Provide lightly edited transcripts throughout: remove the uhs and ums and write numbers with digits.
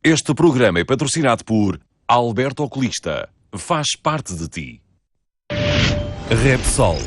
Este programa é patrocinado por Alberto Oculista. Faz parte de ti. Repsol.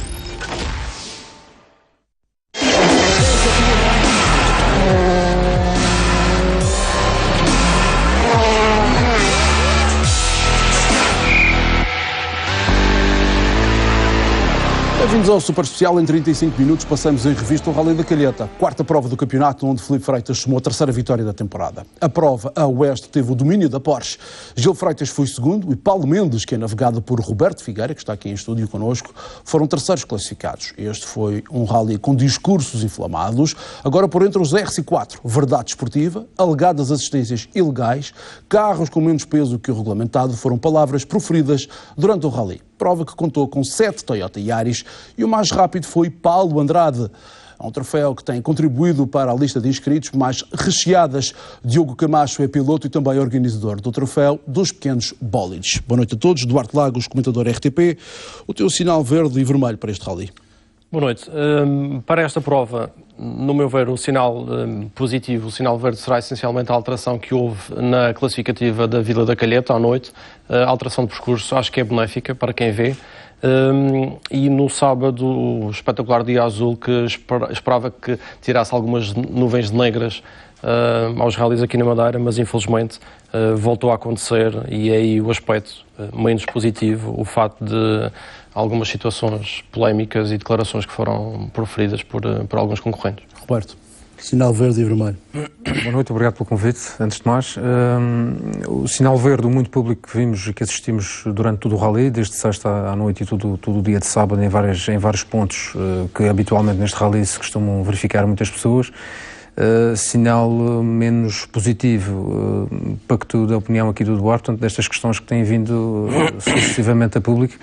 Bem-vindos ao Super Especial. Em 35 minutos passamos em revista o Rally da Calheta, quarta prova do campeonato, onde Filipe Freitas somou a terceira vitória da temporada. A prova, a Oeste, teve o domínio da Porsche. Gil Freitas foi segundo e Paulo Mendes, que é navegado por Roberto Figueira, que está aqui em estúdio connosco, foram terceiros classificados. Este foi um rally com discursos inflamados. Agora por entre os RC4, verdade esportiva, alegadas assistências ilegais, carros com menos peso que o regulamentado, foram palavras proferidas durante o rally. Prova que contou com 7 Toyota Yaris e o mais rápido foi Paulo Andrade. É um troféu que tem contribuído para a lista de inscritos mais recheadas. Diogo Camacho é piloto e também organizador do troféu dos pequenos bólides. Boa noite a todos. Duarte Lagos, comentador RTP. O teu sinal verde e vermelho para este rally? Boa noite. Para esta prova, no meu ver, o sinal positivo, o sinal verde, será essencialmente a alteração que houve na classificativa da Vila da Calheta à noite. A alteração de percurso acho que é benéfica para quem vê. E no sábado, o espetacular dia azul, que esperava que tirasse algumas nuvens negras aos rallies aqui na Madeira, mas infelizmente voltou a acontecer, e é aí o aspecto menos positivo, o facto de algumas situações polémicas e declarações que foram proferidas por alguns concorrentes. Roberto, sinal verde e vermelho. Boa noite, obrigado pelo convite. Antes de mais, o sinal verde, o muito público que vimos e que assistimos durante todo o rally, desde sexta à noite e todo o dia de sábado, em vários pontos que habitualmente neste rally se costumam verificar muitas pessoas. Sinal menos positivo, pacto da opinião aqui do Duarte, portanto, destas questões que têm vindo sucessivamente a público,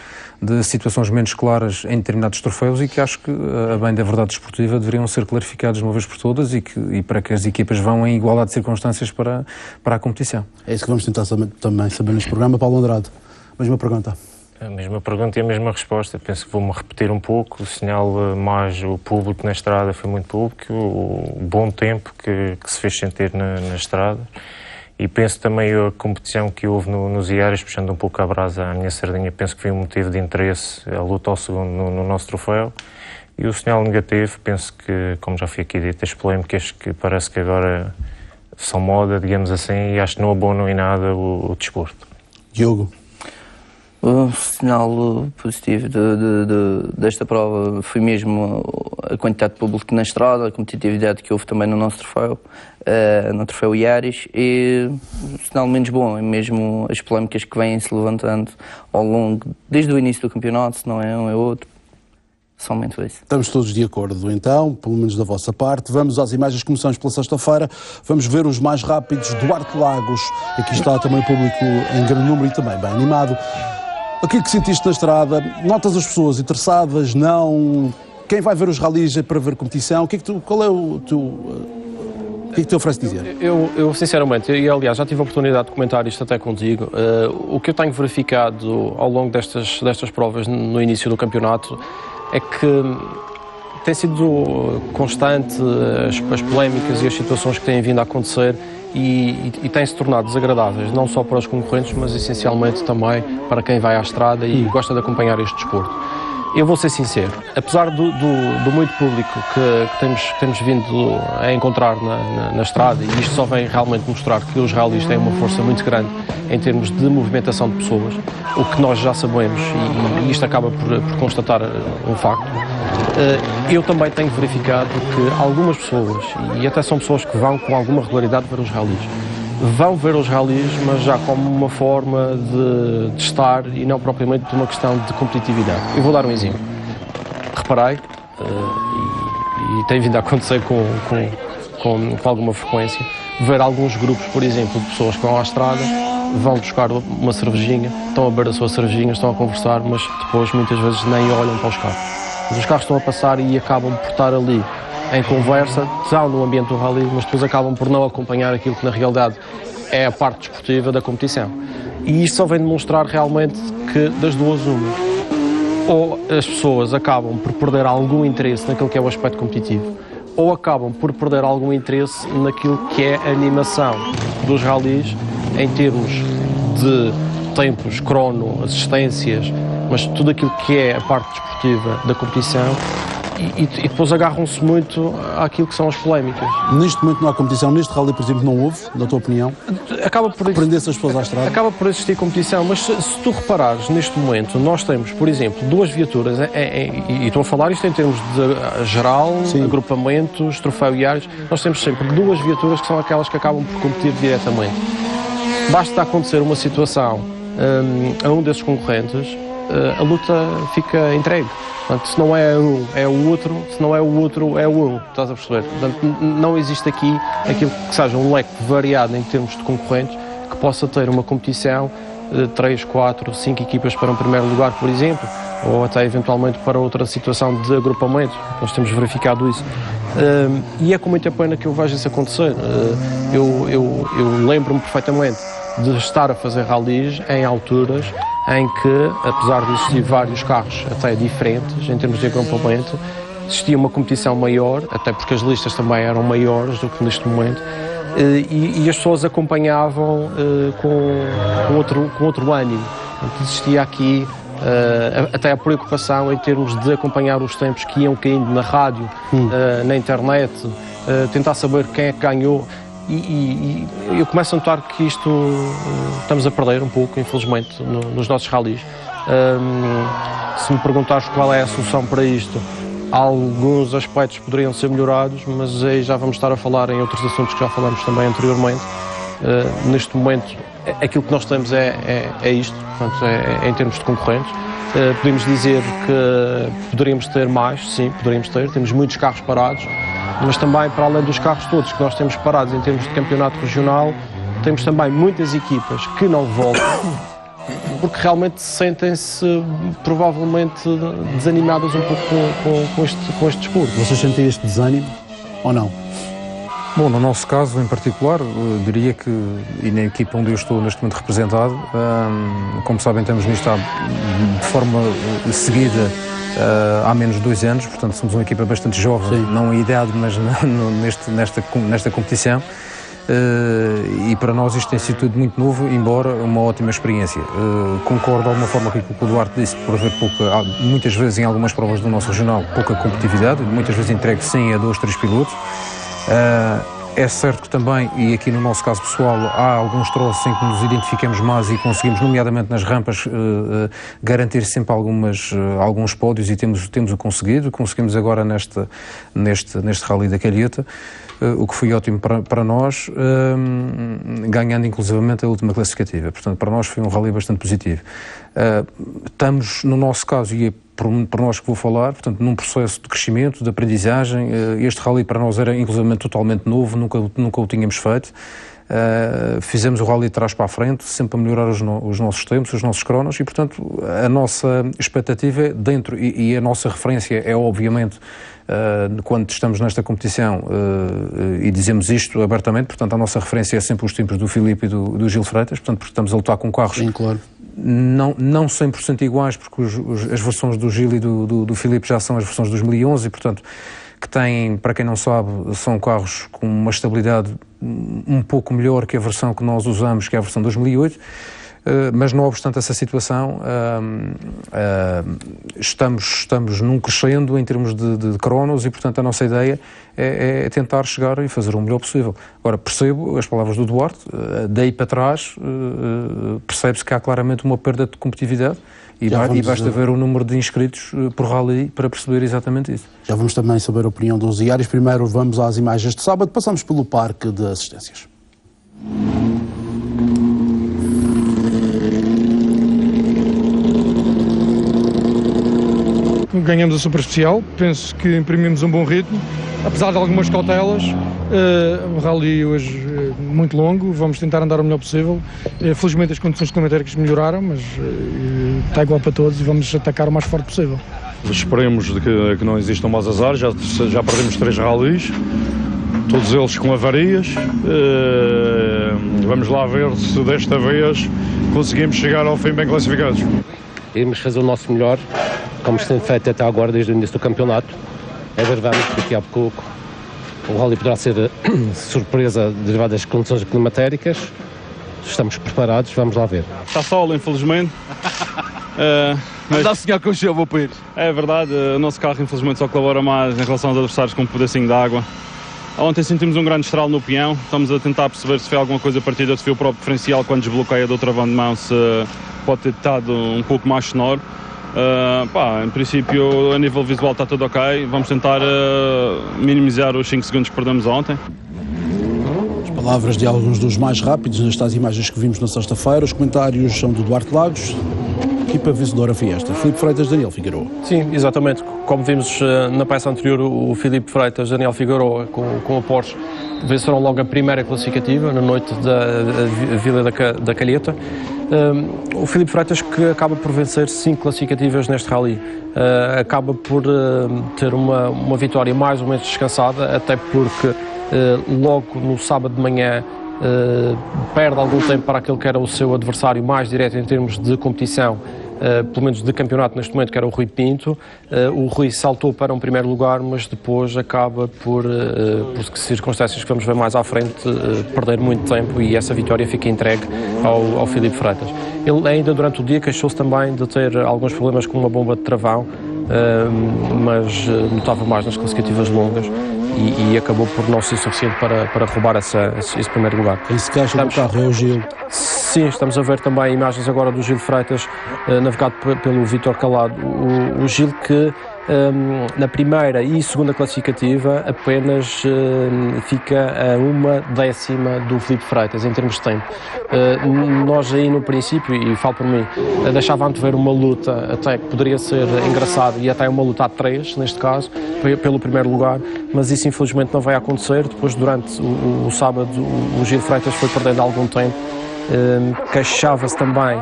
de situações menos claras em determinados troféus e que acho que, a bem da verdade desportiva, deveriam ser clarificados de uma vez por todas e para que as equipas vão em igualdade de circunstâncias para a competição. É isso que vamos tentar também saber neste programa. Paulo Andrade, mesma pergunta. A mesma pergunta e a mesma resposta. Penso que vou-me repetir um pouco. O sinal mais o público na estrada foi muito público, o bom tempo que se fez sentir na estrada, e penso também a competição que houve nos Iares, puxando um pouco a brasa à minha sardinha, penso que foi um motivo de interesse, a luta ao segundo no nosso troféu. E o sinal negativo, penso que, como já fui aqui dito, as polémicas que parece que agora são moda, digamos assim, e acho que não abonam em nada o desporto. Diogo? O sinal positivo desta prova foi mesmo a quantidade de público na estrada, a competitividade que houve também no nosso troféu, no troféu Iaris, e o sinal menos bom é mesmo as polémicas que vêm se levantando ao longo, desde o início do campeonato, se não é um é outro. Somente isso. Estamos todos de acordo, então, pelo menos da vossa parte. Vamos às imagens que começamos pela sexta-feira. Vamos ver os mais rápidos. Duarte Lagos, aqui está também o público em grande número e também bem animado. Aquilo que sentiste na estrada, notas as pessoas interessadas, não? Quem vai ver os rallies é para ver competição? Qual é o que é que te oferece dizer? Eu sinceramente, e aliás já tive a oportunidade de comentar isto até contigo, o que eu tenho verificado ao longo destas provas no início do campeonato é que tem sido constante as polémicas e as situações que têm vindo a acontecer e têm-se tornado desagradáveis, não só para os concorrentes, mas essencialmente também para quem vai à estrada e gosta de acompanhar este desporto. Eu vou ser sincero, apesar do muito público que temos vindo a encontrar na estrada, e isto só vem realmente mostrar que os rallies têm uma força muito grande em termos de movimentação de pessoas, o que nós já sabemos, e isto acaba por constatar um facto. Eu também tenho verificado que algumas pessoas, e até são pessoas que vão com alguma regularidade ver os rallies, vão ver os rallies, mas já como uma forma de estar e não propriamente de uma questão de competitividade. Eu vou dar um exemplo. Reparei, e tem vindo a acontecer com alguma frequência, ver alguns grupos, por exemplo, de pessoas que vão à estrada, vão buscar uma cervejinha, estão a beber a sua cervejinha, estão a conversar, mas depois muitas vezes nem olham para os carros. Mas os carros estão a passar e acabam por estar ali em conversa, estão no ambiente do rally, mas depois acabam por não acompanhar aquilo que na realidade é a parte desportiva da competição. E isto só vem demonstrar realmente que das duas uma, ou as pessoas acabam por perder algum interesse naquilo que é o aspecto competitivo, ou acabam por perder algum interesse naquilo que é a animação dos rallies em termos de tempos, crono, assistências, mas tudo aquilo que é a parte desportiva da competição, e depois agarram-se muito àquilo que são as polémicas. Neste momento não há competição, neste rally, por exemplo, não houve, na tua opinião? Acaba por Prender-se as pessoas à estrada? Acaba por existir competição, mas se tu reparares, neste momento, nós temos, por exemplo, 2 viaturas, e estou a falar isto em termos de geral, Sim. agrupamentos, troféu e áreas, nós temos sempre 2 viaturas que são aquelas que acabam por competir diretamente. Basta acontecer uma situação a um desses concorrentes, a luta fica entregue. Portanto, se não é um, é o outro, se não é o outro, é o um, estás a perceber? Portanto, não existe aqui aquilo que seja um leque variado em termos de concorrentes que possa ter uma competição de 3, 4, 5 equipas para um primeiro lugar, por exemplo, ou até eventualmente para outra situação de agrupamento. Nós temos verificado isso. E é com muita pena que eu vejo isso acontecer. Eu lembro-me perfeitamente de estar a fazer rallies em alturas em que, apesar de existir vários carros até diferentes em termos de agrupamento, existia uma competição maior, até porque as listas também eram maiores do que neste momento, e as pessoas acompanhavam com outro ânimo. Portanto, existia aqui até a preocupação em termos de acompanhar os tempos que iam caindo na rádio, na internet, tentar saber quem é que ganhou. E eu começo a notar que isto estamos a perder um pouco, infelizmente, nos nossos rallies. Se me perguntares qual é a solução para isto, alguns aspectos poderiam ser melhorados, mas aí já vamos estar a falar em outros assuntos que já falamos também anteriormente. Neste momento, aquilo que nós temos é isto, portanto, é em termos de concorrentes. Podemos dizer que poderíamos ter mais, sim, poderíamos ter, temos muitos carros parados, mas também, para além dos carros todos que nós temos parados em termos de campeonato regional, temos também muitas equipas que não voltam, porque realmente sentem-se provavelmente desanimadas um pouco com este desporto. Vocês sentem este desânimo ou não? Bom, no nosso caso em particular, diria que, e na equipa onde eu estou neste momento representado, como sabem, estamos nisto de forma seguida há menos de 2 anos, portanto somos uma equipa bastante jovem, sim, não em idade, mas nesta competição. E para nós isto tem sido tudo muito novo, embora uma ótima experiência. Concordo de alguma forma com o que o Duarte disse, por haver muitas vezes em algumas provas do nosso regional, pouca competitividade, muitas vezes entregue 100 a 2, 3 pilotos. É certo que também, e aqui no nosso caso pessoal, há alguns troços em que nos identificamos mais e conseguimos, nomeadamente nas rampas, garantir sempre alguns pódios, e temos o conseguido. Conseguimos agora neste Rally da Calheta, o que foi ótimo para nós, ganhando inclusivamente a última classificativa. Portanto, para nós foi um rally bastante positivo. Estamos, no nosso caso, e é por nós que vou falar, portanto, num processo de crescimento, de aprendizagem. Este rally para nós era inclusivamente totalmente novo, nunca o tínhamos feito. Fizemos o rally de trás para a frente, sempre a melhorar os nossos tempos, os nossos cronos, e portanto a nossa expectativa dentro, e a nossa referência é obviamente, quando estamos nesta competição, e dizemos isto abertamente, portanto a nossa referência é sempre os tempos do Filipe e do Gil Freitas, portanto porque estamos a lutar com carros, sim, claro, não 100% iguais, porque as versões do Gil e do Filipe já são as versões de 2011, e portanto que têm, para quem não sabe, são carros com uma estabilidade um pouco melhor que a versão que nós usamos, que é a versão 2008, mas não obstante essa situação, estamos num crescendo em termos de cronos, e portanto a nossa ideia é tentar chegar e fazer o melhor possível. Agora, percebo as palavras do Duarte, daí para trás percebe-se que há claramente uma perda de competitividade, e basta ver o número de inscritos por rally para perceber exatamente isso. Já vamos também saber a opinião dos diários. Primeiro vamos às imagens de sábado, passamos pelo parque de assistências. Ganhamos a super especial, penso que imprimimos um bom ritmo, apesar de algumas cautelas. O rally hoje é muito longo, vamos tentar andar o melhor possível. Felizmente as condições climatéricas melhoraram, mas está igual para todos e vamos atacar o mais forte possível. Esperemos que não existam mais azares, já perdemos 3 rallies, todos eles com avarias. Vamos lá ver se desta vez conseguimos chegar ao fim bem classificados. Iremos fazer o nosso melhor, como se tem feito até agora, desde o início do campeonato. É verdade que daqui a pouco O rally poderá ser surpresa derivada das condições climatéricas. Estamos preparados, vamos lá ver. Está sol, infelizmente. Mas dá a sonhar com o show, vou Pires. É verdade, o nosso carro infelizmente só colabora mais em relação aos adversários com um pedacinho de água. Ontem sentimos um grande estralo no peão, estamos a tentar perceber se foi alguma coisa partida, se foi o próprio diferencial quando desbloqueia do travão de mão, se pode ter estado um pouco mais sonoro. Em princípio a nível visual está tudo ok, vamos tentar minimizar os 5 segundos que perdemos ontem. Palavras de alguns dos mais rápidos nestas imagens que vimos na sexta-feira. Os comentários são do Duarte Lagos. Equipa vencedora foi esta: Filipe Freitas, Daniel Figueiredo. Sim, exatamente. Como vimos na peça anterior, o Filipe Freitas, Daniel Figueiredo com a Porsche venceram logo a primeira classificativa na noite da Vila da Calheta. O Filipe Freitas, que acaba por vencer 5 classificativas neste rally, acaba por ter uma vitória mais ou menos descansada, até porque logo no sábado de manhã perde algum tempo para aquele que era o seu adversário mais direto em termos de competição, pelo menos de campeonato neste momento, que era o Rui Pinto. O Rui saltou para um primeiro lugar, mas depois acaba por circunstâncias que vamos ver mais à frente, perder muito tempo, e essa vitória fica entregue ao Filipe Freitas. Ele ainda durante o dia queixou-se também de ter alguns problemas com uma bomba de travão, mas notava mais nas classificativas longas e acabou por não ser suficiente para roubar esse primeiro lugar. Quem se queixa do carro é o Gil. Sim, estamos a ver também imagens agora do Gil Freitas, navegado pelo Vítor Calado. O Gil que na primeira e segunda classificativa apenas fica a 1/10 do Filipe Freitas em termos de tempo. Nós aí no princípio, e falo por mim, deixava antever uma luta até que poderia ser engraçada, e até uma luta a 3 neste caso, pelo primeiro lugar, mas isso infelizmente não vai acontecer. Depois, durante o sábado, o Gil Freitas foi perdendo algum tempo, queixava-se também.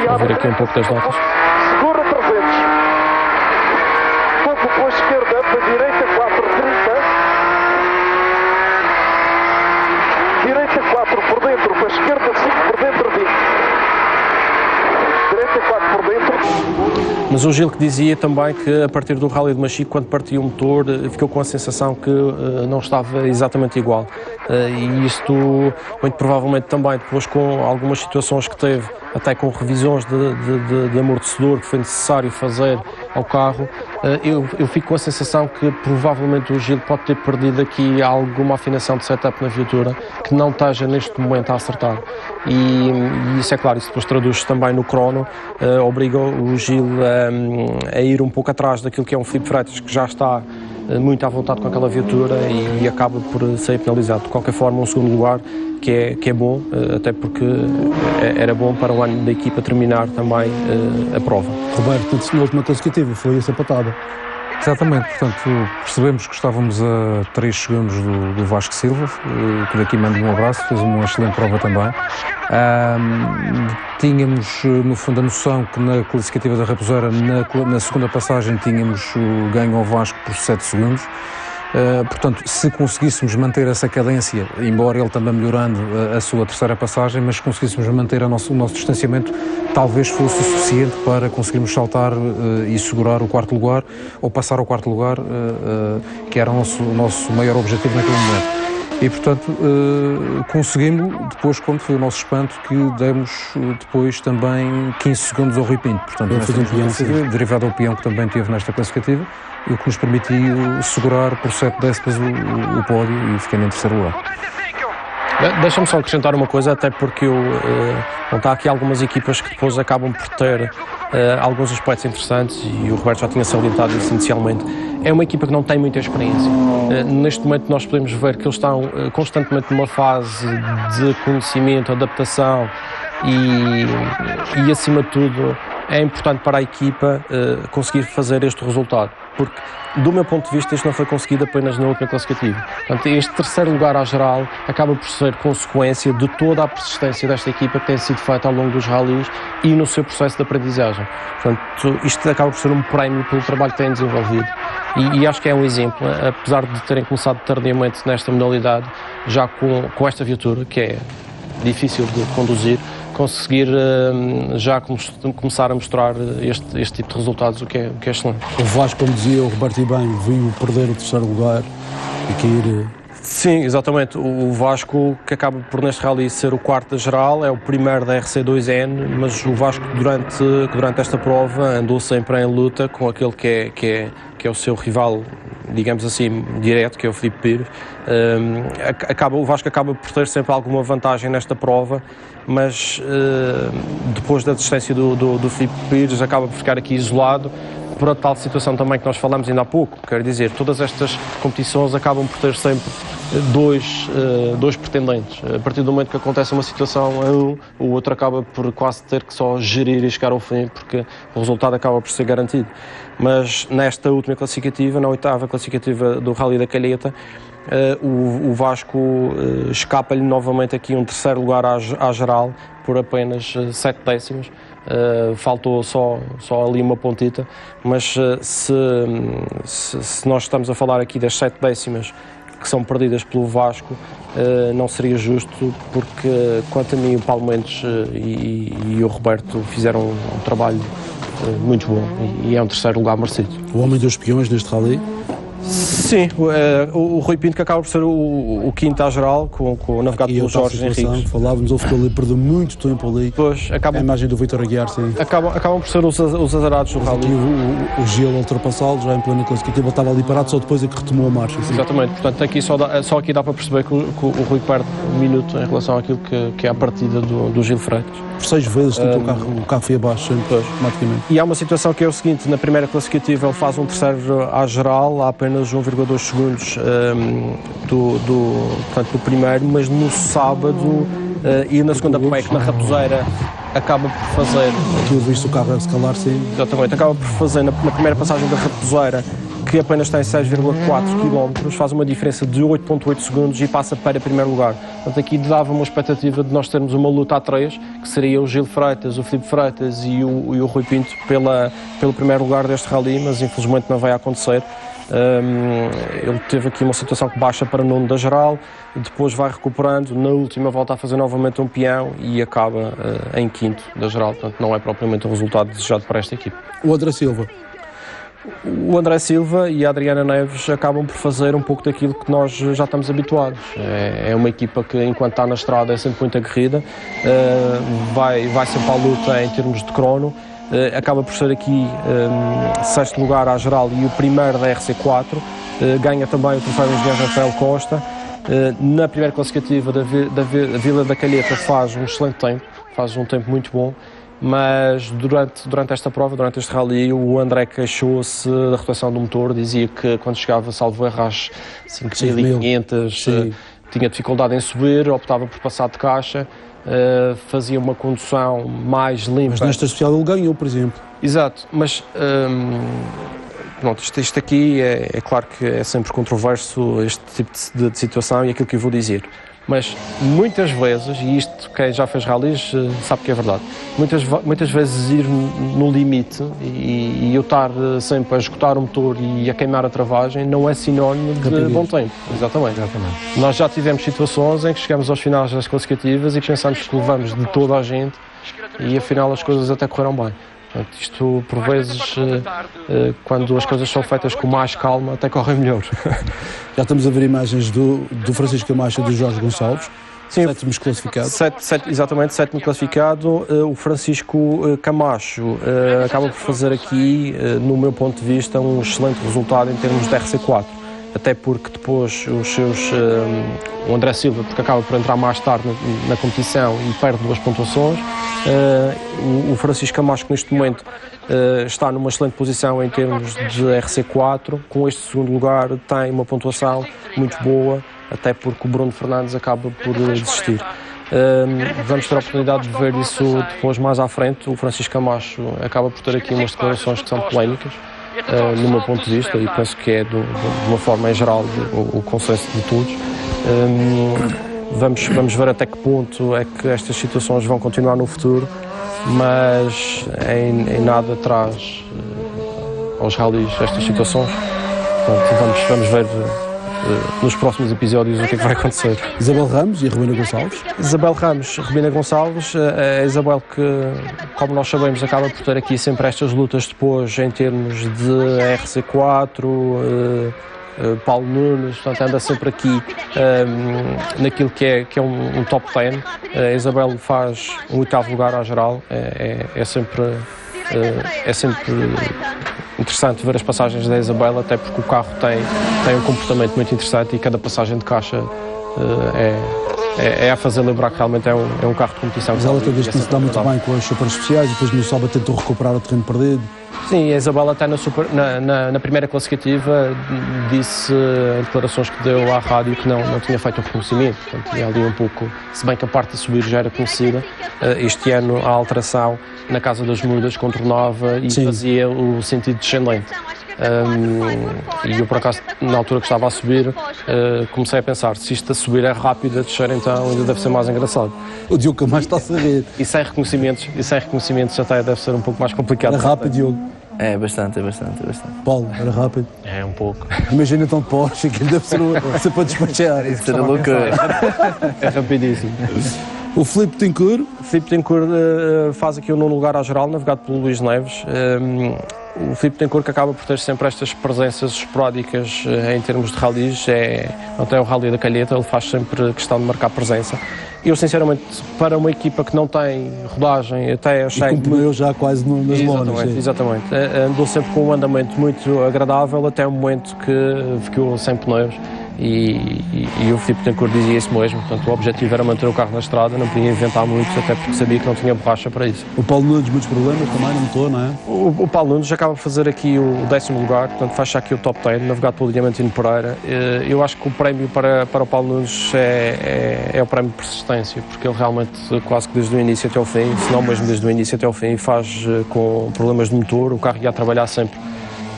Vou ver aqui um pouco das notas. Segura 300. Pouco para a esquerda, para a direita 430. Direita 4 por dentro, para a esquerda 5 por dentro 20. Direita 4 por dentro. Mas o Gil que dizia também que a partir do Rally de Machico, quando partiu o motor, ficou com a sensação que não estava exatamente igual. E isto, muito provavelmente também, depois com algumas situações que teve, até com revisões de amortecedor que foi necessário fazer ao carro, eu fico com a sensação que provavelmente o Gil pode ter perdido aqui alguma afinação de setup na viatura que não esteja neste momento a acertar. E isso é claro, isso depois traduz-se também no crono, obriga o Gil a ir um pouco atrás daquilo que é um Filipe Freitas, que já está muito à vontade com aquela viatura, e acaba por ser penalizado. De qualquer forma, um segundo lugar que é bom, até porque era bom para o ano da equipa terminar também a prova. Roberto, na última classificativa foi essa patada. Exatamente, portanto percebemos que estávamos a 3 segundos do Vasco Silva, que daqui mando um abraço, fez uma excelente prova também. Tínhamos no fundo a noção que na classificativa da Raposeira, na segunda passagem, tínhamos o ganho ao Vasco por 7 segundos. Portanto, se conseguíssemos manter essa cadência, embora ele também melhorando a sua terceira passagem, mas se conseguíssemos manter o nosso distanciamento, talvez fosse suficiente para conseguirmos saltar e segurar o quarto lugar, ou passar ao quarto lugar, que era o nosso maior objetivo naquele momento. E, portanto, conseguimos, depois, quando foi o nosso espanto, que demos depois também 15 segundos ao Rui Pinto. Portanto, derivado ao peão que também teve nesta classificativa, e o que nos permitiu segurar por 7 décimas o pódio, e fiquei em terceiro lugar. Deixa-me só acrescentar uma coisa, até porque há aqui algumas equipas que depois acabam por ter alguns aspectos interessantes, e o Roberto já tinha salientado isso inicialmente. É uma equipa que não tem muita experiência. Neste momento nós podemos ver que eles estão constantemente numa fase de conhecimento, adaptação, e acima de tudo é importante para a equipa conseguir fazer este resultado, porque do meu ponto de vista isto não foi conseguido apenas na última classificativa. Portanto, este terceiro lugar à geral acaba por ser consequência de toda a persistência desta equipa que tem sido feita ao longo dos rallies e no seu processo de aprendizagem. Portanto, isto acaba por ser um prémio pelo trabalho que têm desenvolvido, e acho que é um exemplo, apesar de terem começado tardiamente nesta modalidade, já com esta viatura, que é difícil de conduzir, conseguir já começar a mostrar este tipo de resultados, o que é excelente. O Vasco, como dizia o Roberto e bem, viu perder o terceiro lugar e cair. Sim, exatamente. O Vasco, que acaba por neste rally ser o quarto da geral, é o primeiro da RC2N, mas o Vasco durante esta prova andou sempre em luta com aquele que é o seu rival, digamos assim, direto, que é o Filipe Pires. O Vasco acaba por ter sempre alguma vantagem nesta prova, mas depois da desistência do Filipe Pires acaba por ficar aqui isolado, por a tal situação também que nós falamos ainda há pouco. Quero dizer, todas estas competições acabam por ter sempre dois pretendentes. A partir do momento que acontece uma situação a um, o outro acaba por quase ter que só gerir e chegar ao fim, porque o resultado acaba por ser garantido. Mas nesta última classificativa, na oitava classificativa do Rally da Calheta, o Vasco escapa-lhe novamente aqui um terceiro lugar à geral por apenas 7 décimos. Faltou só ali uma pontita, mas se nós estamos a falar aqui das 7 décimas que são perdidas pelo Vasco, não seria justo, porque quanto a mim o Paulo Mendes e o Roberto fizeram um trabalho muito bom e é um terceiro lugar merecido. O homem dos espiões neste rally? Sim, o Rui Pinto, que acaba por ser o quinto à geral, navegado pelo Jorge Henriques. Falávamos, ele ficou ali, perdeu muito tempo ali. Pois, a imagem do Vítor Aguiar, sim. Acabam por ser os azarados do rally. O Gil ultrapassá-lo, já em plena classificativa, ele estava ali parado, só depois é que retomou a marcha. Sim. Exatamente, portanto aqui só aqui dá para perceber que o Rui perde um minuto em relação àquilo que é a partida do Gil Freitas. Por 6 vezes o carro foi abaixo, sempre, automaticamente. E há uma situação que é o seguinte: na primeira classificativa ele faz um terceiro à geral, há apenas 1,2 segundos do primeiro, mas no sábado e na segunda PEC, na Raposeira, acaba por fazer... Aqui eu visto o carro a escalar, sim. Exatamente, acaba por fazer na primeira passagem da Raposeira, que apenas tem 6,4 km, faz uma diferença de 8,8 segundos e passa para primeiro lugar. Portanto, aqui dava uma expectativa de nós termos uma luta a 3, que seria o Gil Freitas, o Filipe Freitas e o Rui Pinto pelo primeiro lugar deste rally, mas infelizmente não vai acontecer. Ele teve aqui uma situação que baixa para nono da geral, depois vai recuperando, na última volta a fazer novamente um peão e acaba em quinto da geral, portanto não é propriamente o resultado desejado para esta equipe. O André Silva? O André Silva e a Adriana Neves acabam por fazer um pouco daquilo que nós já estamos habituados. É uma equipa que, enquanto está na estrada, é sempre muito aguerrida, vai sempre à luta em termos de crono. Acaba por ser aqui sexto lugar à geral e o primeiro da RC4, ganha também o troféu do engenheiro Rafael Costa. Na primeira classificativa da Vila da Calheta faz um excelente tempo, faz um tempo muito bom, mas durante esta prova, durante este rally, o André queixou-se da rotação do motor, dizia que quando chegava, salvo erro, às 5.500, tinha dificuldade em subir, optava por passar de caixa. Fazia uma condução mais limpa. Mas nesta especial ele ganhou, por exemplo. Exato, mas pronto, isto aqui é claro que é sempre controverso, este tipo de situação e aquilo que eu vou dizer. Mas muitas vezes, e isto quem já fez rallies sabe que é verdade, muitas vezes ir no limite e eu estar sempre a esgotar o motor e a queimar a travagem não é sinónimo de bom tempo. Exatamente. Nós já tivemos situações em que chegamos aos finais das classificativas e pensamos que levamos de toda a gente e afinal as coisas até correram bem. Portanto, isto, por vezes, quando as coisas são feitas com mais calma, até correm melhor. Já estamos a ver imagens do Francisco Camacho e do Jorge Gonçalves, sétimos classificados. Exatamente, sétimo classificado. O Francisco Camacho acaba por fazer aqui, no meu ponto de vista, um excelente resultado em termos de RC4. Até porque depois o André Silva, porque acaba por entrar mais tarde na competição e perde 2 pontuações. O Francisco Camacho, que neste momento está numa excelente posição em termos de RC4, com este segundo lugar tem uma pontuação muito boa, até porque o Bruno Fernandes acaba por desistir. Vamos ter a oportunidade de ver isso depois mais à frente. O Francisco Camacho acaba por ter aqui umas declarações que são polémicas, no meu ponto de vista, e penso que é de uma forma em geral o consenso de todos. Vamos ver até que ponto é que estas situações vão continuar no futuro, mas em nada traz aos rallies estas situações. Portanto, vamos ver nos próximos episódios o que é que vai acontecer. Isabel Ramos e a Rubina Gonçalves. Isabel Ramos, Rubina Gonçalves, a Isabel que, como nós sabemos, acaba por ter aqui sempre estas lutas depois em termos de RC4, Paulo Nunes, portanto anda sempre aqui naquilo que é um top 10. A Isabel faz um 8º lugar à geral, é sempre interessante ver as passagens da Isabel, até porque o carro tem um comportamento muito interessante e cada passagem de caixa é a fazer lembrar que realmente é um carro de competição. Mas ela tem visto que se dá muito bem com as super especiais e depois no sábado tentou recuperar o terreno perdido. Sim, a Isabel até na primeira classificativa disse em declarações que deu à rádio que não tinha feito o reconhecimento, portanto tinha ali um pouco, se bem que a parte de subir já era conhecida, este ano a alteração na Casa das Mudas contornava e fazia o sentido descendente. E eu por acaso na altura que estava a subir comecei a pensar, se isto a subir é rápido, a descer então ainda deve ser mais engraçado. O Diogo Camacho está a rir. E sem reconhecimentos até deve ser um pouco mais complicado. Era rápido, Diogo. É bastante. Paulo, era rápido. É um pouco. Imagina tão de Porsche, que deve ser para despachar. Isso era loucura. É rapidíssimo. O Filipe Tencourt. Filipe Tencourt faz aqui o 9º lugar à geral, navegado pelo Luís Neves. O Filipe Tencourt que acaba por ter sempre estas presenças esporádicas em termos de rallies, até o Rally da Calheta, ele faz sempre questão de marcar presença. Eu, sinceramente, para uma equipa que não tem rodagem, até achei... E com pneu já quase nas lonas. Exatamente. Andou sempre com um andamento muito agradável, até o momento que ficou sem pneus. E o Filipe Tencourt dizia isso mesmo, portanto o objetivo era manter o carro na estrada, não podia inventar muito, até porque sabia que não tinha borracha para isso. O Paulo Nunes, muitos problemas também, não motor, não é? O Paulo Nunes acaba por fazer aqui o 10º lugar, portanto faz já aqui o top 10, navegado pelo Diamantino Pereira. Eu acho que o prémio para o Paulo Nunes é o prémio de persistência, porque ele realmente quase que desde o início até ao fim, se não mesmo desde o início até ao fim, faz com problemas de motor, o carro ia a trabalhar sempre.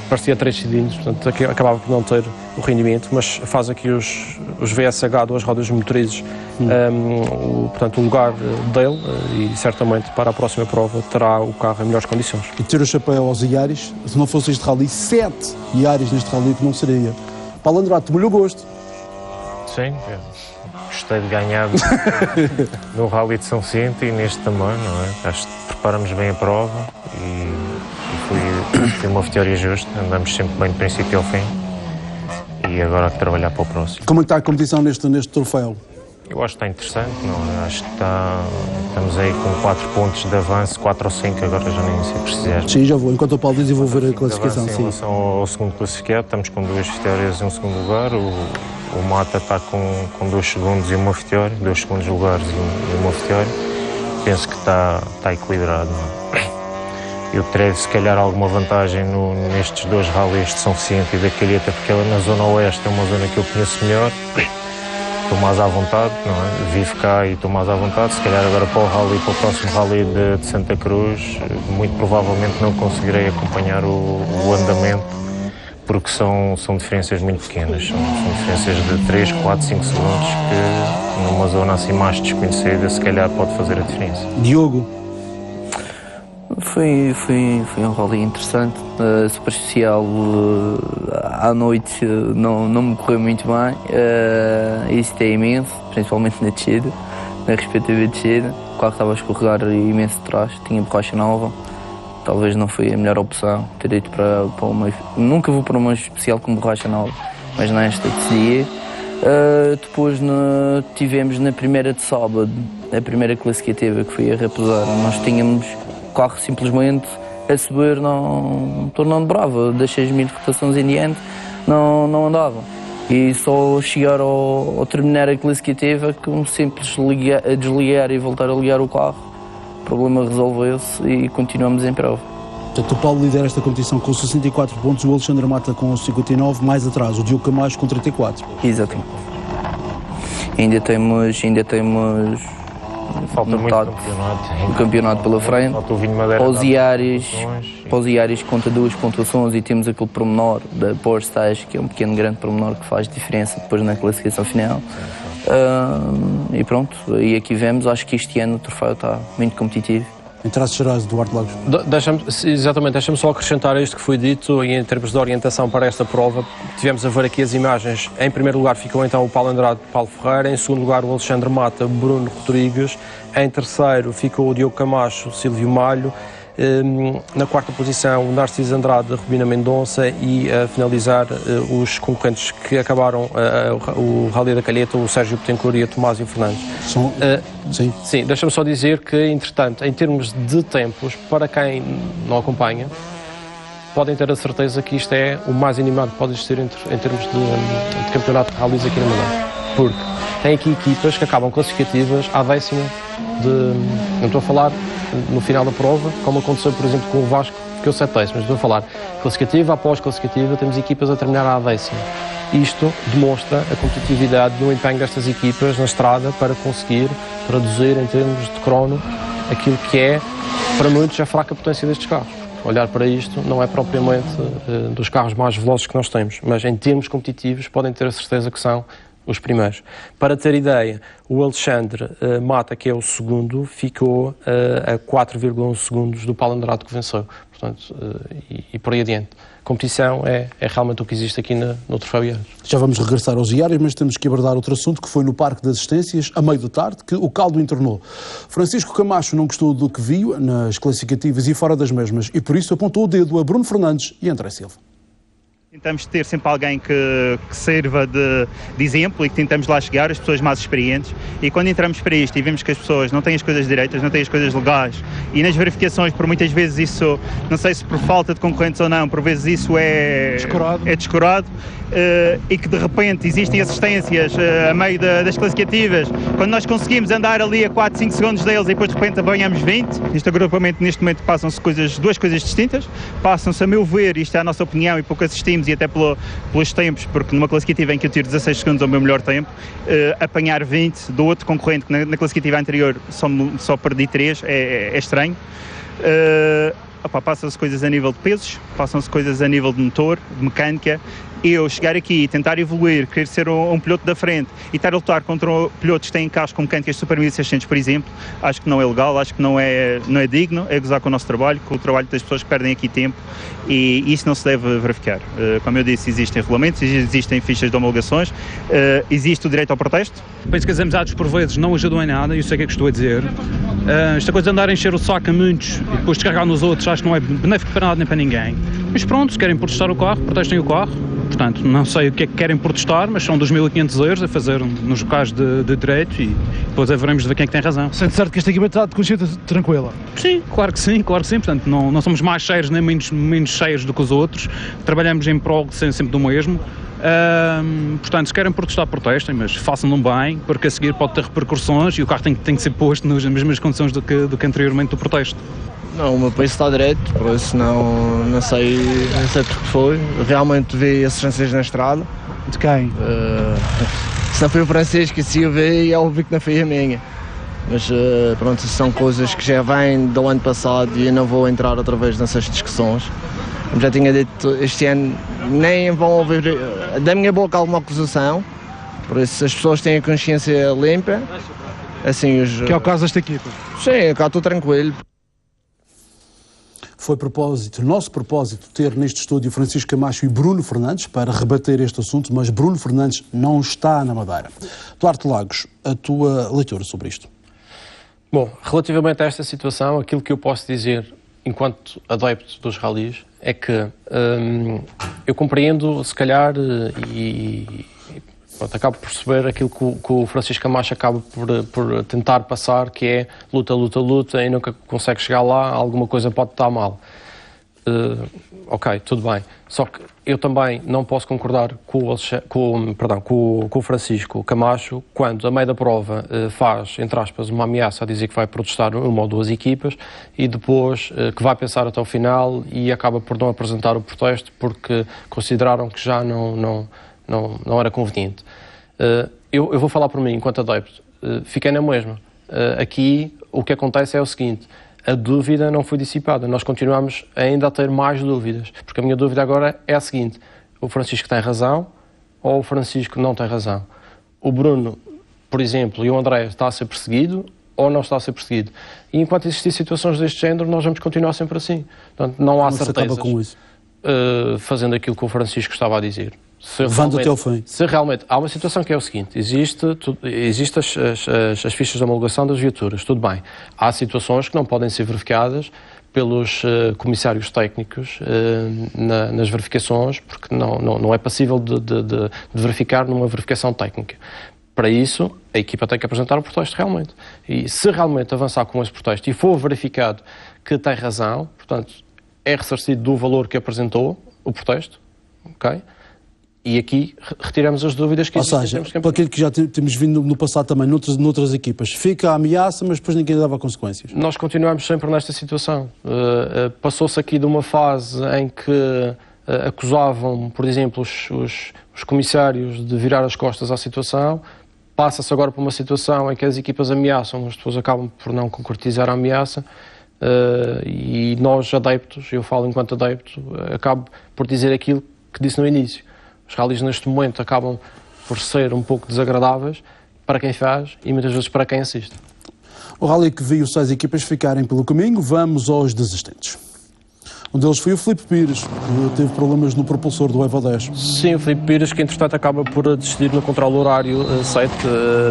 Parecia 3 cilindros, portanto acabava por não ter o rendimento, mas faz aqui os VSH, 2 rodas motrizes, portanto o lugar dele e certamente para a próxima prova terá o carro em melhores condições. E ter o chapéu aos Iaris, se não fosse este rally, 7 Iaris neste rally que não seria. Paulo Andrade, tomou-lhe o gosto. Sim, gostei de ganhar no Rally de São Vicente e neste também, não é? Acho que preparamos bem a prova e foi uma vitória justa, andamos sempre bem do princípio ao fim e agora há que trabalhar para o próximo. Como é que está a competição neste troféu? Eu acho que está interessante, não é? Acho que estamos aí com 4 pontos de avanço, 4 ou 5, agora já nem sei precisar. Sim, já vou. Enquanto o Paulo diz, eu vou ver a classificação. Em relação ao segundo classificado, estamos com 2 vitórias e um segundo lugar. O Mata está com 2 segundos e uma vitória, 2 segundos lugares e uma vitória. Penso que está equilibrado, não é? Eu terei se calhar alguma vantagem nestes 2 rallies de São Vicente e da Calheta, porque ela na zona oeste é uma zona que eu conheço melhor. Estou mais à vontade, não é? Vivo cá e estou mais à vontade. Se calhar agora para o próximo rally de Santa Cruz, muito provavelmente não conseguirei acompanhar o andamento, porque são diferenças muito pequenas. São diferenças de 3, 4, 5 segundos que numa zona assim mais desconhecida se calhar pode fazer a diferença. Diogo? Foi um rally interessante, superficial, à noite não me correu muito bem, hesitei imenso, principalmente na descida, na respectiva descida. O carro estava a escorregar imenso de trás, tinha borracha nova, talvez não foi a melhor opção, ter ido para uma... Nunca vou para uma especial com borracha nova, mas nesta decidi. Depois tivemos na primeira de sábado, a primeira classificativa que foi a repousar, nós tínhamos o carro simplesmente a subir, não dobrava, das 6.000 rotações em diante não andava. E só chegar ao terminar a classificativa, com um simples desligar e voltar a ligar o carro, o problema resolveu-se e continuamos em prova. Portanto, o Paulo lidera esta competição com 64 pontos, o Alexandre Mata com 59, mais atrás o Diogo Camacho com 34. Exatamente. Ainda temos falta muito campeonato pela frente. Falta o Vinho Madeira. Para os Iaris conta 2 pontuações e temos aquele pormenor da Porsche Stage, que é um pequeno grande pormenor que faz diferença depois na classificação final. E pronto, e aqui vemos, acho que este ano o troféu está muito competitivo Em traços gerais, Duarte Lagos. Deixa-me só acrescentar isto que foi dito e em termos de orientação para esta prova. Tivemos a ver aqui as imagens. Em primeiro lugar ficou então o Paulo Andrade e Paulo Ferreira, em segundo lugar o Alexandre Mata, Bruno Rodrigues, em terceiro ficou o Diogo Camacho, Silvio Malho, na quarta posição o Narciso Andrade, Rubina Mendonça e a finalizar os concorrentes que acabaram o Rally da Calheta, o Sérgio Betancourt e a Tomásio Fernandes. Sim, deixa-me só dizer que, entretanto, em termos de tempos, para quem não acompanha, podem ter a certeza que isto é o mais animado que pode existir em termos de campeonato de rallies aqui na Madeira. Porque tem aqui equipas que acabam classificativas à décima não estou a falar no final da prova, como aconteceu, por exemplo, com o Vasco, que eu 7 décimos, estou a falar classificativa após classificativa, temos equipas a terminar à décima. Isto demonstra a competitividade do empenho destas equipas na estrada para conseguir traduzir em termos de crono aquilo que é, para muitos, a fraca potência destes carros. Olhar para isto não é propriamente dos carros mais velozes que nós temos, mas em termos competitivos podem ter a certeza que são os primeiros. Para ter ideia, o Alexandre Mata, que é o segundo, ficou a 4,1 segundos do Paulo Andrade que venceu. Portanto, e por aí adiante. Competição é realmente o que existe aqui no Troféu Iários. Já vamos regressar aos Iários, mas temos que abordar outro assunto, que foi no Parque das Assistências, a meio da tarde, que o caldo entornou. Francisco Camacho não gostou do que viu nas classificativas e fora das mesmas, e por isso apontou o dedo a Bruno Fernandes e André Silva. Tentamos ter sempre alguém que sirva de exemplo e que tentamos lá chegar, as pessoas mais experientes, e quando entramos para isto e vemos que as pessoas não têm as coisas direitas, não têm as coisas legais, e nas verificações, por muitas vezes isso, não sei se por falta de concorrentes ou não, por vezes isso é descurado, e que de repente existem assistências a meio das classificativas, quando nós conseguimos andar ali a 4, 5 segundos deles e depois de repente apanhamos 20, neste agrupamento neste momento passam-se duas coisas distintas, passam-se, a meu ver, isto é a nossa opinião e pouco assistimos, e até pelos tempos, porque numa classificativa em que eu tiro 16 segundos ao meu melhor tempo, apanhar 20 do outro concorrente que na classificativa anterior só perdi 3, é estranho. Passam-se coisas a nível de pesos, passam-se coisas a nível de motor, de mecânica. Eu chegar aqui e tentar evoluir, querer ser um piloto da frente e estar a lutar contra pilotos que têm carros com mecânicas Super 1600, por exemplo, acho que não é legal, acho que não é digno, é gozar com o nosso trabalho, com o trabalho das pessoas que perdem aqui tempo, e isso não se deve verificar. Como eu disse, existem regulamentos, existem fichas de homologações, existe o direito ao protesto. Penso que as amizades por vezes não ajudam em nada, e eu sei o que é que estou a dizer. Esta coisa de andar a encher o saco a muitos e depois descarregar nos outros, acho que não é benéfico para nada nem para ninguém. Mas pronto, se querem protestar o carro, protestem o carro. Portanto, não sei o que é que querem protestar, mas são 2.500 euros a fazer nos locais de direito, e depois veremos de ver quem é que tem razão. Sente certo que esta equipa está de consciência tranquila? Sim, claro que sim. Portanto, não somos mais cheios nem menos cheios do que os outros. Trabalhamos em prol sempre do mesmo. Portanto, se querem protestar, protestem, mas façam-no bem, porque a seguir pode ter repercussões e o carro tem que ser posto nas mesmas condições do que anteriormente do protesto. Não, o meu país está direito, por isso não sei porque foi. Realmente vi assistências na estrada. De quem? Se não foi o Francisco e se eu vi, é óbvio que não foi a minha. Mas pronto, são coisas que já vêm do ano passado e eu não vou entrar outra vez nessas discussões. Como já tinha dito, este ano nem vão ouvir da minha boca alguma acusação, por isso as pessoas têm a consciência limpa. Assim, que é o caso desta equipa? Sim, cá estou tranquilo. Foi nosso propósito ter neste estúdio Francisco Camacho e Bruno Fernandes para rebater este assunto, mas Bruno Fernandes não está na Madeira. Duarte Lagos, a tua leitura sobre isto? Bom, relativamente a esta situação, aquilo que eu posso dizer enquanto adepto dos rallies é que eu compreendo, se calhar, pronto, acabo por perceber aquilo que o Francisco Camacho acaba por tentar passar, que é luta e nunca consegue chegar lá, alguma coisa pode estar mal. Ok, tudo bem. Só que eu também não posso concordar com o Francisco Camacho quando, a meio da prova, faz, entre aspas, uma ameaça a dizer que vai protestar uma ou duas equipas e depois que vai pensar até o final e acaba por não apresentar o protesto porque consideraram que já não era conveniente. Eu vou falar por mim, enquanto adepto. Fiquei na mesma. Aqui o que acontece é o seguinte: a dúvida não foi dissipada. Nós continuamos ainda a ter mais dúvidas. Porque a minha dúvida agora é a seguinte: o Francisco tem razão ou o Francisco não tem razão? O Bruno, por exemplo, e o André está a ser perseguido ou não está a ser perseguido. E enquanto existir situações deste género, nós vamos continuar sempre assim. Portanto, não há certezas, com isso. fazendo aquilo que o Francisco estava a dizer. Levando até ao fim. Se realmente há uma situação que é o seguinte, existe as fichas de homologação das viaturas, tudo bem. Há situações que não podem ser verificadas pelos comissários técnicos nas verificações, porque não é passível de verificar numa verificação técnica. Para isso, a equipa tem que apresentar o protesto realmente. E se realmente avançar com esse protesto e for verificado que tem razão, portanto, é ressarcido do valor que apresentou o protesto, ok? E aqui retiramos as dúvidas que existem. Ou seja, para aquilo que já temos vindo no passado também, noutras equipas, fica a ameaça, mas depois ninguém dava consequências. Nós continuamos sempre nesta situação. Passou-se aqui de uma fase em que acusavam, por exemplo, os comissários de virar as costas à situação, passa-se agora para uma situação em que as equipas ameaçam, mas depois acabam por não concretizar a ameaça, e nós, adeptos, eu falo enquanto adepto, acabo por dizer aquilo que disse no início. Os rallies neste momento acabam por ser um pouco desagradáveis para quem faz e muitas vezes para quem assiste. O rally que viu 6 equipas ficarem pelo caminho, vamos aos desistentes. Um deles foi o Filipe Pires, que teve problemas no propulsor do Evo 10. Sim, o Filipe Pires, que entretanto acaba por desistir no controle horário 7,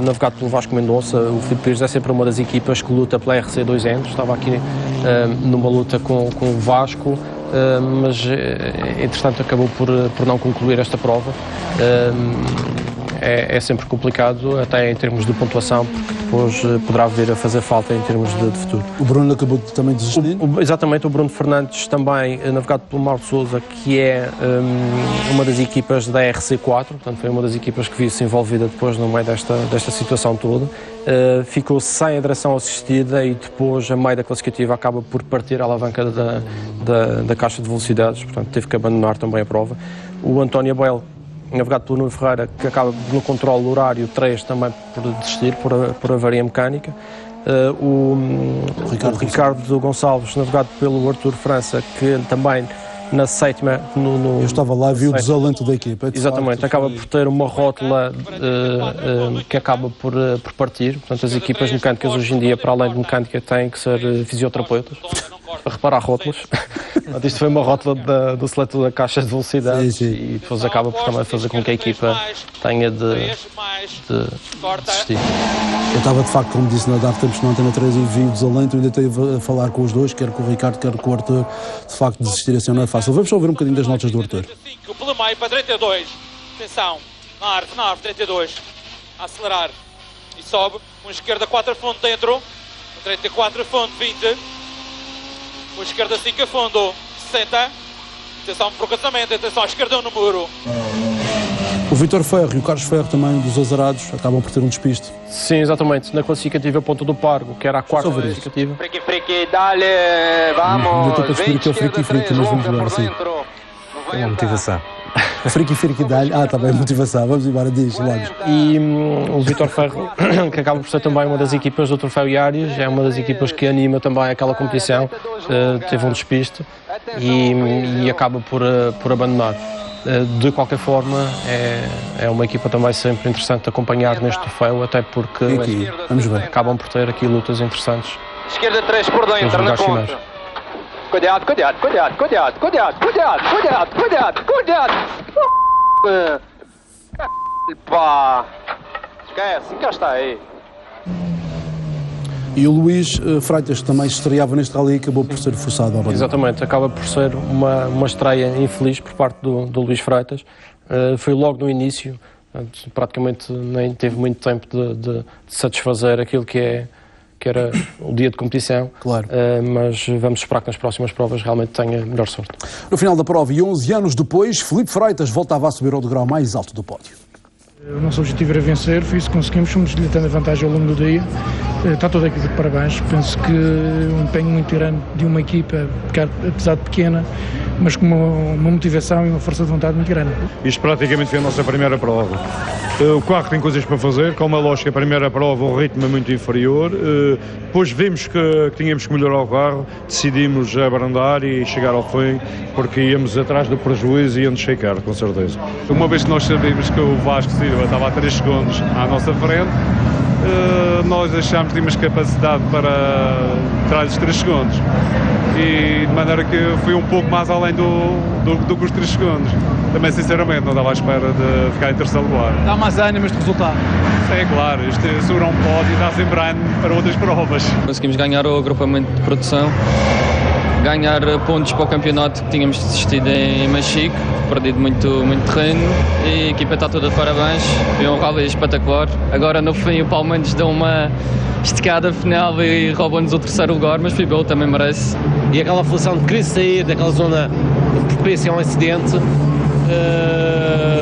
navegado pelo Vasco Mendonça. O Filipe Pires é sempre uma das equipas que luta pela RC200, estava aqui numa luta com o Vasco, mas entretanto acabou por não concluir esta prova. É sempre complicado, até em termos de pontuação, porque depois poderá vir a fazer falta em termos de futuro. O Bruno acabou também de desistir? Exatamente, o Bruno Fernandes também, navegado pelo Mauro Sousa, que é uma das equipas da RC4, portanto foi uma das equipas que viu-se envolvida depois no meio desta situação toda. Ficou sem a direção assistida e depois, a meio da classificativa, acaba por partir a alavanca da caixa de velocidades, portanto teve que abandonar também a prova. O António Abel, navegado pelo Nuno Ferreira, que acaba no controle horário 3 também por desistir, por avaria mecânica. O Ricardo Gonçalves, navegado pelo Artur França, que também na 7ª... Eu estava lá e vi o desalento da equipa. Exatamente, facto, acaba por ter uma rótula que acaba por partir. Portanto, as equipas mecânicas hoje em dia, para além de mecânica, têm que ser fisioterapeutas para reparar rótulas. Isto foi uma rótula do seletor da caixa de velocidades, sim. E depois acaba por também fazer com que a equipa tenha de desistir. Eu estava de facto, como disse na Dark Tempos na Antena 3, e vi o desalento, ainda teve a falar com os dois, quer com o Ricardo, quer com o Arthur. De facto, desistir assim não é fácil. Vamos só ouvir um bocadinho das notas do Arthur. Pelo meio para 32, atenção, na árvore 32, a acelerar e sobe, com a esquerda 4 a fundo dentro, 34 a fundo 20, com a esquerda 5 a fundo 60, atenção para o cruzamento, atenção à esquerda no muro. O Vítor Ferro e o Carlos Ferro, também dos azarados, acabam por ter um despiste. Sim, exatamente. Na classificativa Ponta do Pargo, que era a 4ª classificativa. Friki, dale, vamos. Ainda estou para descobrir que é o Friki, mas vamos embora, sim. É uma motivação. Friki, dale. Está bem, motivação. Vamos embora, diz, logo. E o Vítor Ferro, que acaba por ser também uma das equipas do Troféu Iários, é uma das equipas que anima também aquela competição, teve um despiste e acaba por abandonar. De qualquer forma, é uma equipa também sempre interessante de acompanhar neste troféu, até porque vamos ver, acabam por ter aqui lutas interessantes. Esquerda 3 por dentro, na ponta. Cuidado. Pá, esquece, cá está aí. E o Luís Freitas, que também estreava neste rally, acabou por ser forçado a abandonar. Exatamente, acaba por ser uma estreia infeliz por parte do Luís Freitas. Foi logo no início, praticamente nem teve muito tempo de satisfazer aquilo que era o dia de competição. Claro. Mas vamos esperar que nas próximas provas realmente tenha melhor sorte. No final da prova, e 11 anos depois, Filipe Freitas voltava a subir ao degrau mais alto do pódio. O nosso objetivo era vencer, foi isso que conseguimos, fomos-lhe tendo a vantagem ao longo do dia. Está toda a equipa de parabéns, penso que um empenho muito grande de uma equipa, apesar de pequena, mas com uma motivação e uma força de vontade muito grande. Isto praticamente foi a nossa primeira prova. O carro tem coisas para fazer, como é lógico, a primeira prova o ritmo é muito inferior, depois vimos que tínhamos que melhorar o carro, decidimos abrandar e chegar ao fim, porque íamos atrás do prejuízo e íamos checar, com certeza. Uma vez que nós sabíamos que o Vasco Silva estava a 3 segundos à nossa frente, nós achamos que tínhamos capacidade para trás os 3 segundos. E de maneira que fui um pouco mais além do que os 3 segundos. Também, sinceramente, não estava à espera de ficar em terceiro lugar. Dá mais ânimo este resultado? É claro, isto segura um pódio e dá sempre ânimo para outras provas. Conseguimos ganhar o agrupamento de produção, ganhar pontos para o campeonato que tínhamos desistido em Machique, perdido muito terreno, e a equipa está toda de parabéns, foi um rally espetacular. Agora no fim o Palmeiras deu uma esticada final e roubou-nos o 3º lugar, mas Fibel também merece. E aquela aflição de querer sair daquela zona propícia a um acidente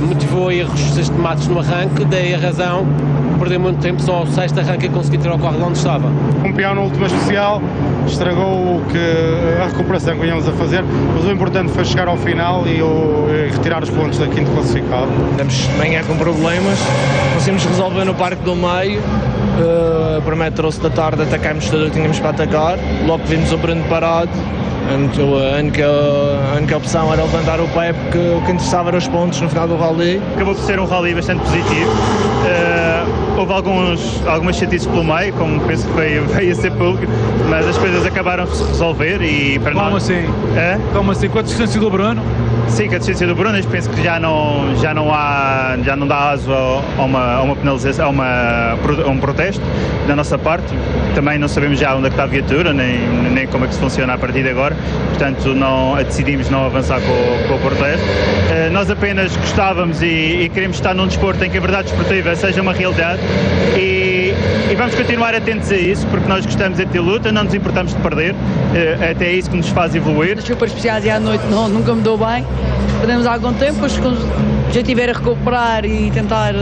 motivou erros sistemados no arranque, daí a razão, perder muito tempo, só ao 6º arranque e consegui tirar o carro de onde estava. Um peão na última especial estragou a recuperação que íamos a fazer, mas o importante foi chegar ao final e retirar os pontos da 5º classificado. Estamos de manhã com problemas, conseguimos resolver no Parque do Meio, primeiro trouxe da tarde, atacámos tudo o que tínhamos para atacar, logo vimos o Bruno parado. A única opção era levantar o pé, porque o que interessava eram os pontos no final do rally. Acabou por ser um rally bastante positivo. Houve algumas chatices pelo meio, como penso que veio a ser público, mas as coisas acabaram por se resolver e para nós... Como assim? Como assim? Com a distância do Bruno? Sim, com a distância do Bruno, penso que já não dá aso a uma penalização, a um protesto da nossa parte. Também não sabemos já onde é que está a viatura, nem como é que se funciona a partir de agora, portanto decidimos não avançar com o protesto. Nós apenas gostávamos e queremos estar num desporto em que a verdade desportiva seja uma realidade e vamos continuar atentos a isso, porque nós gostamos de ter luta, não nos importamos de perder, até é isso que nos faz evoluir. As super especiais e à noite nunca me deu bem, perdemos algum tempo, depois quando já estiver a recuperar e tentar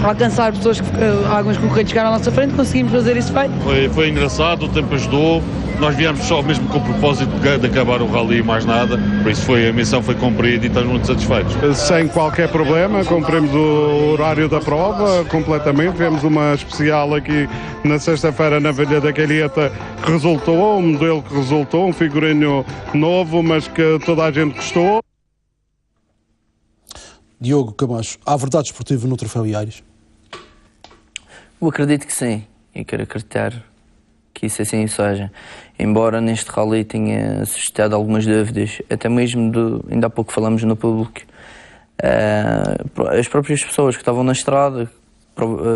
alcançar pessoas, alguns concorrentes chegaram à nossa frente, conseguimos fazer isso bem. Foi engraçado, o tempo ajudou, nós viemos só mesmo com o propósito de acabar o rally e mais nada, por isso a missão foi cumprida e estamos muito satisfeitos. Sem qualquer problema, cumprimos o horário da prova completamente, tivemos uma especial aqui na sexta-feira na Velha da Calheta que resultou, um modelo que resultou, um figurino novo, mas que toda a gente gostou. Diogo Camacho, há verdade esportiva no Troféu Iares? Eu acredito que sim, e quero acreditar que isso assim seja. Embora neste rally tenha suscitado algumas dúvidas, até mesmo ainda há pouco falamos no público, as próprias pessoas que estavam na estrada,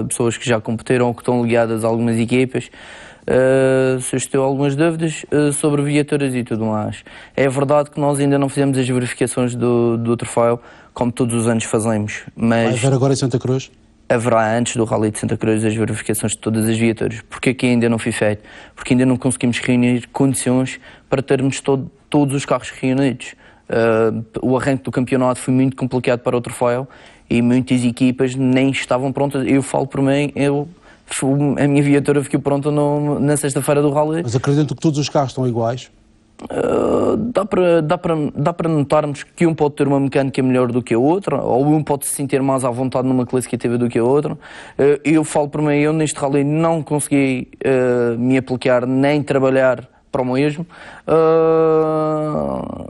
pessoas que já competiram ou que estão ligadas a algumas equipas, suscitou algumas dúvidas sobre viaturas e tudo mais. É verdade que nós ainda não fizemos as verificações do troféu, como todos os anos fazemos, mas... Vai haver agora em Santa Cruz? Haverá antes do Rally de Santa Cruz as verificações de todas as viaturas. Porque aqui ainda não foi feito? Porque ainda não conseguimos reunir condições para termos todos os carros reunidos. O arranque do campeonato foi muito complicado para o troféu e muitas equipas nem estavam prontas. Eu falo por mim, a minha viatura ficou pronta na sexta-feira do Rally. Mas acredito que todos os carros estão iguais? Dá para notarmos que um pode ter uma mecânica melhor do que a outra, ou um pode se sentir mais à vontade numa classificativa do que a outra. Eu falo por mim, eu neste rally não consegui me aplicar nem trabalhar para o mesmo.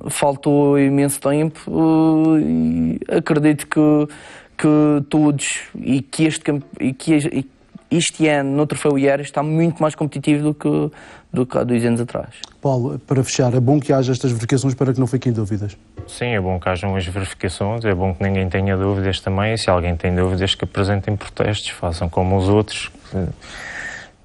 Faltou imenso tempo e acredito que todos e que este ano no Troféu Iares está muito mais competitivo do que há 2 anos atrás. Paulo, para fechar, é bom que haja estas verificações para que não fiquem dúvidas? Sim, é bom que hajam as verificações, é bom que ninguém tenha dúvidas também, e se alguém tem dúvidas que apresentem protestos, façam como os outros,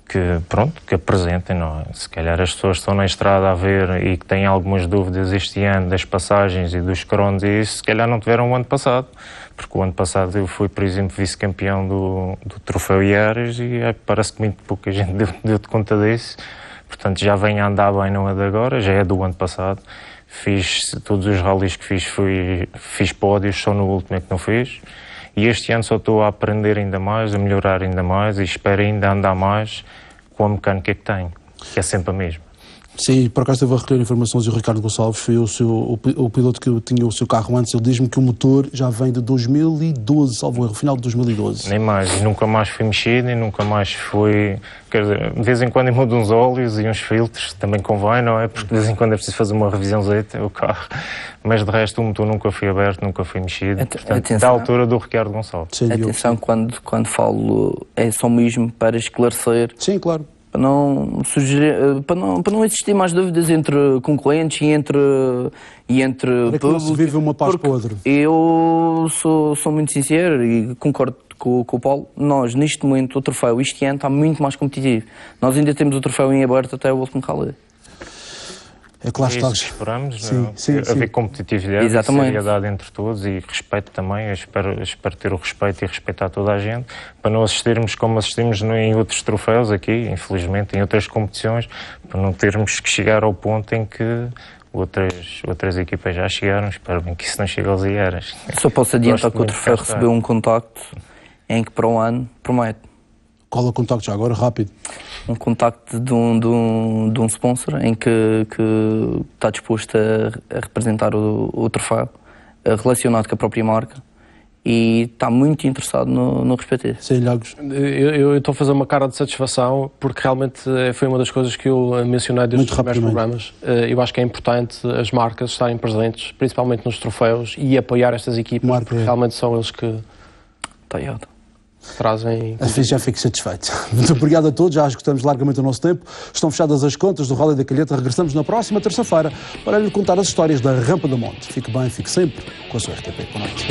que apresentem, não é? Se calhar as pessoas que estão na estrada a ver e que têm algumas dúvidas este ano das passagens e dos cronos e isso, se calhar não tiveram o ano passado, porque o ano passado eu fui, por exemplo, vice-campeão do Troféu Iares e parece que muito pouca gente deu de conta disso. Portanto, já venho a andar bem, não é de agora, já é do ano passado. Todos os rallies que fiz pódios, só no último é que não fiz. E este ano só estou a aprender ainda mais, a melhorar ainda mais e espero ainda andar mais com a mecânica que tenho, que é sempre a mesma. Sim, por acaso esteve a recolher informações e o Ricardo Gonçalves foi o piloto que tinha o seu carro antes. Ele diz-me que o motor já vem de 2012, salvo erro, final de 2012. Nem mais, e nunca mais foi mexido e nunca mais foi... Quer dizer, de vez em quando mudam uns óleos e uns filtros, também convém, não é? Porque de vez em quando é preciso fazer uma revisãozita, o carro. Mas de resto o motor nunca foi aberto, nunca foi mexido. Portanto, da altura do Ricardo Gonçalves. Atenção, quando falo, é só mesmo para esclarecer. Sim, claro. Para não sugerir, para não existir mais dúvidas entre concorrentes e entre público. Não se vive uma paz para o outro. Eu sou muito sincero e concordo com o Paulo. Nós, neste momento, o troféu este ano está muito mais competitivo. Nós ainda temos o troféu em aberto até o último rally. É que lá está. Esperamos, sim, não? sim, haver competitividade e exatamente, seriedade entre todos e respeito também. Eu espero ter o respeito e respeitar toda a gente para não assistirmos como assistimos em outros troféus aqui, infelizmente, em outras competições, para não termos que chegar ao ponto em que outras equipas já chegaram. Espero bem que isso não chegue aos IERAs. Só posso adiantar que o troféu recebeu um contacto em que para um ano promete. Qual é o contacto já agora, rápido? Um contacto de um sponsor em que está disposto a representar o troféu, relacionado com a própria marca, e está muito interessado no respectivo. Sim, Lhagos. Eu estou a fazer uma cara de satisfação porque realmente foi uma das coisas que eu mencionei desde os primeiros programas. Eu acho que é importante as marcas estarem presentes, principalmente nos troféus, e apoiar estas equipas, porque realmente são eles que trazem... Assim já fico satisfeito. Muito obrigado a todos, já esgotamos largamente o nosso tempo. Estão fechadas as contas do Rally da Calheta. Regressamos na próxima terça-feira para lhe contar as histórias da Rampa da Monte. Fique bem, fique sempre com a sua RTP. Boa noite.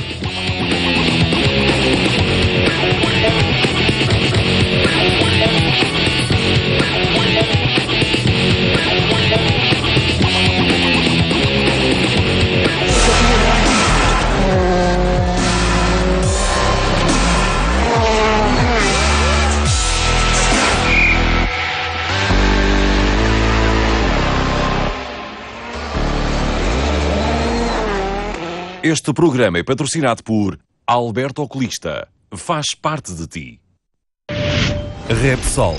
Este programa é patrocinado por Alberto Oculista. Faz parte de ti. Repsol.